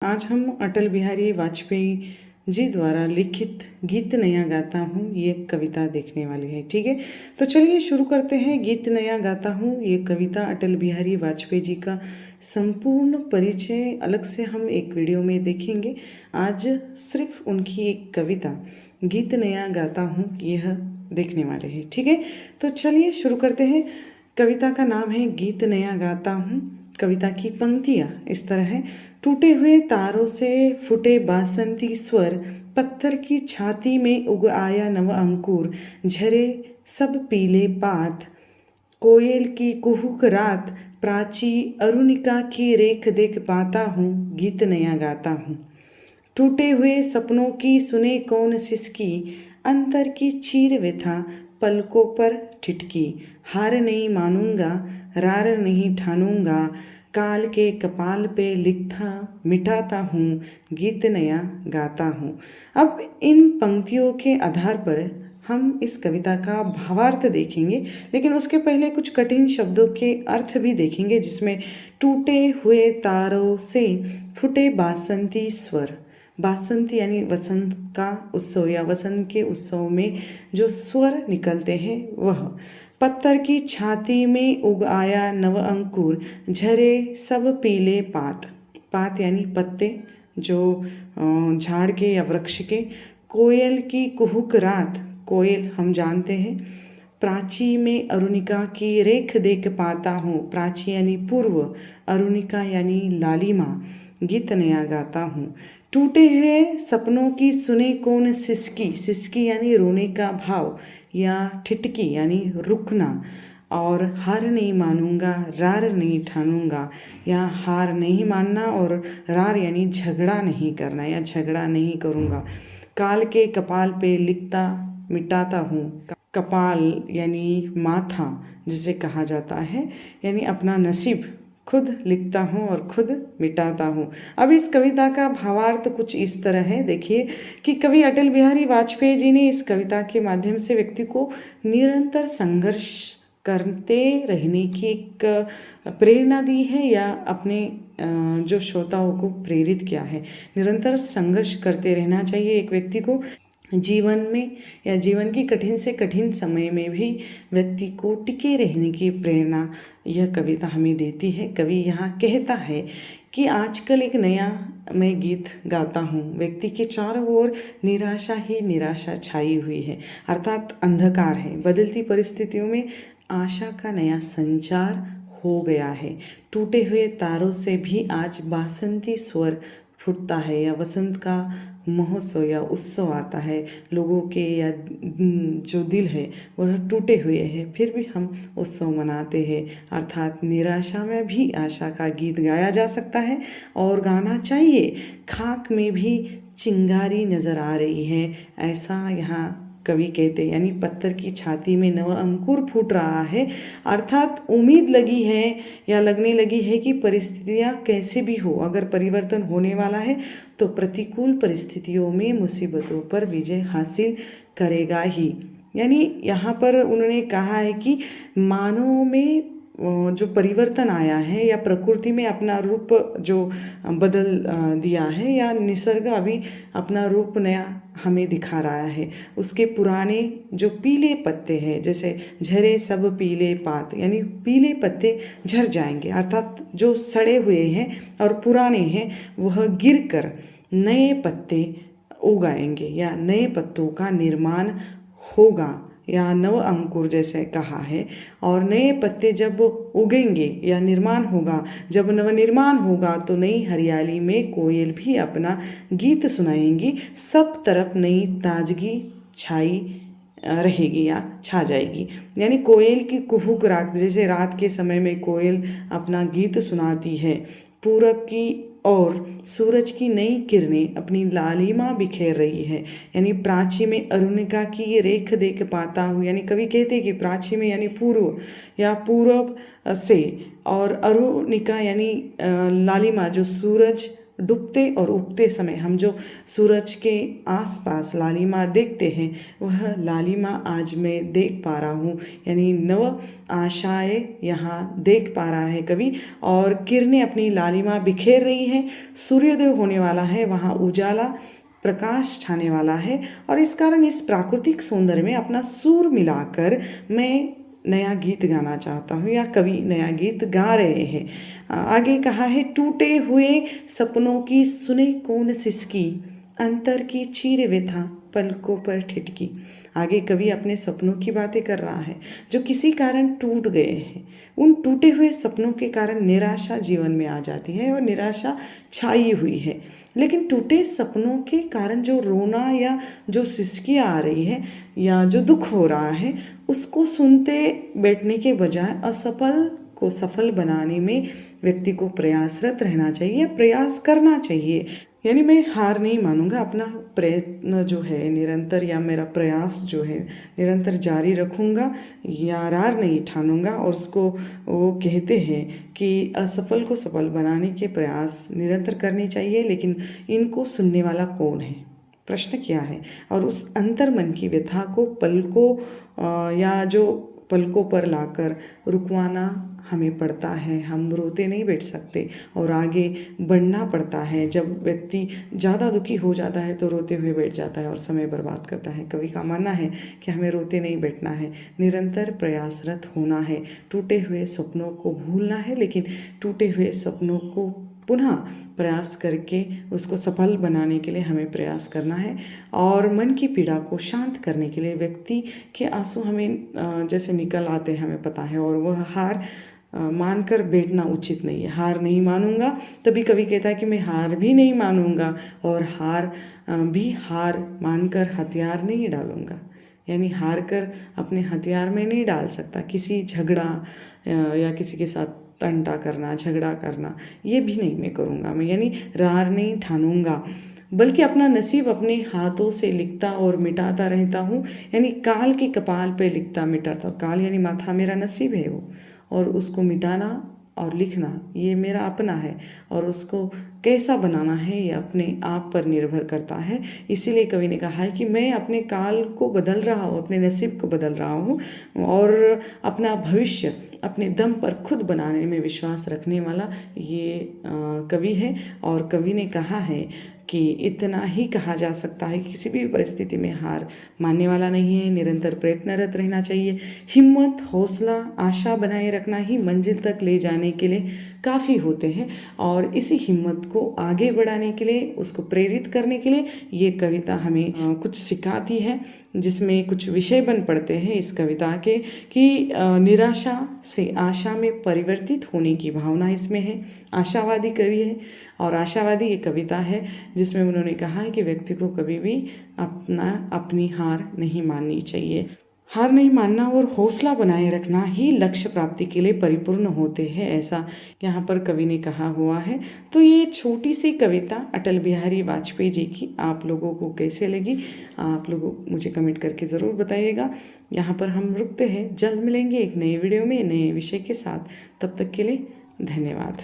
आज हम अटल बिहारी वाजपेयी जी द्वारा लिखित गीत नया गाता हूँ ये कविता देखने वाले हैं। ठीक है, तो चलिए शुरू करते हैं। गीत नया गाता हूँ ये कविता अटल बिहारी वाजपेयी जी का संपूर्ण परिचय अलग से हम एक वीडियो में देखेंगे। आज सिर्फ उनकी एक कविता गीत नया गाता हूँ यह देखने वाले हैं। ठीक है, तो चलिए शुरू करते हैं। कविता का नाम है गीत नया गाता हूँ। कविता की पंक्तियाँ इस तरह है। टूटे हुए तारों से फूटे बासंती स्वर, पत्थर की छाती में उग आया नव अंकुर, झरे सब पीले पात, कोयल की कुहुक रात, प्राची अरुणिका की रेख देख पाता हूँ, गीत नया गाता हूँ। टूटे हुए सपनों की सुने कौन सिसकी, अंतर की चीर व्यथा पलकों पर ठिठकी, हार नहीं मानूंगा रार नहीं ठानूंगा, काल के कपाल पे लिखता मिटाता हूँ, गीत नया गाता हूँ। अब इन पंक्तियों के आधार पर हम इस कविता का भावार्थ देखेंगे, लेकिन उसके पहले कुछ कठिन शब्दों के अर्थ भी देखेंगे, जिसमें टूटे हुए तारों से फूटे बासंती स्वर। बासंती यानी वसंत का उत्सव या वसंत के उत्सव में जो स्वर निकलते हैं वह। पत्थर की छाती में उग आया नव अंकुर, झरे सब पीले पात। पात यानी पत्ते जो झाड़ के या वृक्ष के। कोयल की कुहुक रात, कोयल हम जानते हैं। प्राची में अरुणिका की रेख देख पाता हूँ। प्राची यानी पूर्व, अरुणिका यानी लालिमा, गीत नया गाता हूँ। टूटे हुए सपनों की सुने कौन सिसकी, सिसकी यानी रोने का भाव, या ठिठकी यानी रुकना। और हार नहीं मानूंगा रार नहीं ठानूंगा, या हार नहीं मानना और रार यानी झगड़ा नहीं करना या झगड़ा नहीं करूँगा। काल के कपाल पे लिखता मिटाता हूँ। कपाल यानी माथा जिसे कहा जाता है, यानी अपना नसीब खुद लिखता हूँ और खुद मिटाता हूँ। अब इस कविता का भावार्थ कुछ इस तरह है। देखिए कि कवि अटल बिहारी वाजपेयी जी ने इस कविता के माध्यम से व्यक्ति को निरंतर संघर्ष करते रहने की एक प्रेरणा दी है, या अपने जो श्रोताओं को प्रेरित किया है। निरंतर संघर्ष करते रहना चाहिए एक व्यक्ति को जीवन में, या जीवन की कठिन से कठिन समय में भी व्यक्ति को टिके रहने की प्रेरणा यह कविता हमें देती है। कवि यहाँ कहता है कि आजकल एक नया मैं गीत गाता हूँ। व्यक्ति के चारों ओर निराशा ही निराशा छाई हुई है, अर्थात अंधकार है। बदलती परिस्थितियों में आशा का नया संचार हो गया है। टूटे हुए तारों से भी आज बासंती स्वर फूटता है, या वसंत का महोत्सव या उत्सव आता है। लोगों के या जो दिल है वह टूटे हुए हैं, फिर भी हम उत्सव मनाते हैं। अर्थात निराशा में भी आशा का गीत गाया जा सकता है और गाना चाहिए। खाक में भी चिंगारी नज़र आ रही है, ऐसा यहाँ कवि कहते हैं। यानी पत्थर की छाती में नव अंकुर फूट रहा है, अर्थात उम्मीद लगी है या लगने लगी है कि परिस्थितियाँ कैसे भी हो, अगर परिवर्तन होने वाला है तो प्रतिकूल परिस्थितियों में मुसीबतों पर विजय हासिल करेगा ही। यानी यहाँ पर उन्होंने कहा है कि मानव में जो परिवर्तन आया है, या प्रकृति में अपना रूप जो बदल दिया है, या निसर्ग अभी अपना रूप नया हमें दिखा रहा है। उसके पुराने जो पीले पत्ते हैं, जैसे झरे सब पीले पात, यानी पीले पत्ते झड़ जाएंगे, अर्थात जो सड़े हुए हैं और पुराने हैं वह गिरकर नए पत्ते उगाएंगे, या नए पत्तों का निर्माण होगा, या नव अंकुर जैसे कहा है। और नए पत्ते जब उगेंगे या निर्माण होगा, जब नवनिर्माण होगा तो नई हरियाली में कोयल भी अपना गीत सुनाएंगी। सब तरफ नई ताजगी छाई रहेगी या छा जाएगी। यानी कोयल की कुहुक रात, जैसे रात के समय में कोयल अपना गीत सुनाती है। पूरब की और सूरज की नई किरणें अपनी लालिमा बिखेर रही है। यानी प्राची में अरुणिका की रेख देख पाता हूँ। यानी कवि कहते हैं कि प्राची में यानी पूर्व या पूरब से, और अरुणिका यानी लालिमा जो सूरज डूबते और उगते समय हम जो सूरज के आसपास लालिमा देखते हैं, वह लालिमा आज मैं देख पा रहा हूँ, यानी नव आशाएं यहाँ देख पा रहा है कवि। और किरणें अपनी लालिमा बिखेर रही हैं, सूर्योदय होने वाला है, वहाँ उजाला प्रकाश छाने वाला है। और इस कारण इस प्राकृतिक सौंदर्य में अपना सुर मिलाकर मैं नया गीत गाना चाहता हूँ, या कवि नया गीत गा रहे हैं। आगे कहा है, टूटे हुए सपनों की सुने कौन सिसकी, अंतर की चीर व्यथा पलकों पर ठिठकी। आगे कवि अपने सपनों की बातें कर रहा है जो किसी कारण टूट गए हैं। उन टूटे हुए सपनों के कारण निराशा जीवन में आ जाती है और निराशा छाई हुई है। लेकिन टूटे सपनों के कारण जो रोना या जो सिसकियाँ आ रही है या जो दुख हो रहा है, उसको सुनते बैठने के बजाय असफल को सफल बनाने में व्यक्ति को प्रयासरत रहना चाहिए, प्रयास करना चाहिए। यानी मैं हार नहीं मानूंगा, अपना प्रयत्न जो है निरंतर, या मेरा प्रयास जो है निरंतर जारी रखूंगा, या हार नहीं ठानूंगा। और उसको वो कहते हैं कि असफल को सफल बनाने के प्रयास निरंतर करने चाहिए, लेकिन इनको सुनने वाला कौन है, प्रश्न क्या है। और उस अंतर मन की व्यथा को या जो पलकों पर लाकर रुकवाना हमें पड़ता है। हम रोते नहीं बैठ सकते और आगे बढ़ना पड़ता है। जब व्यक्ति ज़्यादा दुखी हो जाता है तो रोते हुए बैठ जाता है और समय बर्बाद करता है। कवि का मानना है कि हमें रोते नहीं बैठना है, निरंतर प्रयासरत होना है, टूटे हुए सपनों को भूलना है, लेकिन टूटे हुए सपनों को पुनः प्रयास करके उसको सफल बनाने के लिए हमें प्रयास करना है। और मन की पीड़ा को शांत करने के लिए व्यक्ति के आंसू हमें जैसे निकल आते हैं, हमें पता है, और वह हार मानकर बैठना उचित नहीं है। हार नहीं मानूंगा, तभी कवि कहता है कि मैं हार भी नहीं मानूंगा और हार मानकर हथियार नहीं डालूंगा। यानी हार कर अपने हथियार में नहीं डाल सकता। किसी झगड़ा या किसी के साथ तंटा करना, झगड़ा करना, ये भी नहीं मैं करूँगा। मैं यानी हार नहीं ठानूंगा, बल्कि अपना नसीब अपने हाथों से लिखता और मिटाता रहता हूँ। यानी काल के कपाल पे लिखता मिटाता। काल यानी माथा, मेरा नसीब है वो, और उसको मिटाना और लिखना ये मेरा अपना है, और उसको कैसा बनाना है ये अपने आप पर निर्भर करता है। इसीलिए कवि ने कहा है कि मैं अपने काल को बदल रहा हूँ, अपने नसीब को बदल रहा हूँ, और अपना भविष्य अपने दम पर खुद बनाने में विश्वास रखने वाला ये कवि है। और कवि ने कहा है कि इतना ही कहा जा सकता है कि किसी भी परिस्थिति में हार मानने वाला नहीं है, निरंतर प्रयत्नरत रहना चाहिए। हिम्मत, हौसला, आशा बनाए रखना ही मंजिल तक ले जाने के लिए काफ़ी होते हैं। और इसी हिम्मत को आगे बढ़ाने के लिए, उसको प्रेरित करने के लिए ये कविता हमें कुछ सिखाती है, जिसमें कुछ विषय बन पड़ते हैं इस कविता के कि निराशा से आशा में परिवर्तित होने की भावना इसमें है। आशावादी कवि है और आशावादी ये कविता है जिसमें उन्होंने कहा है कि व्यक्ति को कभी भी अपनी हार नहीं माननी चाहिए। हार नहीं मानना और हौसला बनाए रखना ही लक्ष्य प्राप्ति के लिए परिपूर्ण होते हैं, ऐसा यहाँ पर कवि ने कहा हुआ है। तो ये छोटी सी कविता अटल बिहारी वाजपेयी जी की आप लोगों को कैसे लगी, आप लोग मुझे कमेंट करके ज़रूर बताइएगा। यहाँ पर हम रुकते हैं, जल्द मिलेंगे एक नए वीडियो में नए विषय के साथ। तब तक के लिए धन्यवाद।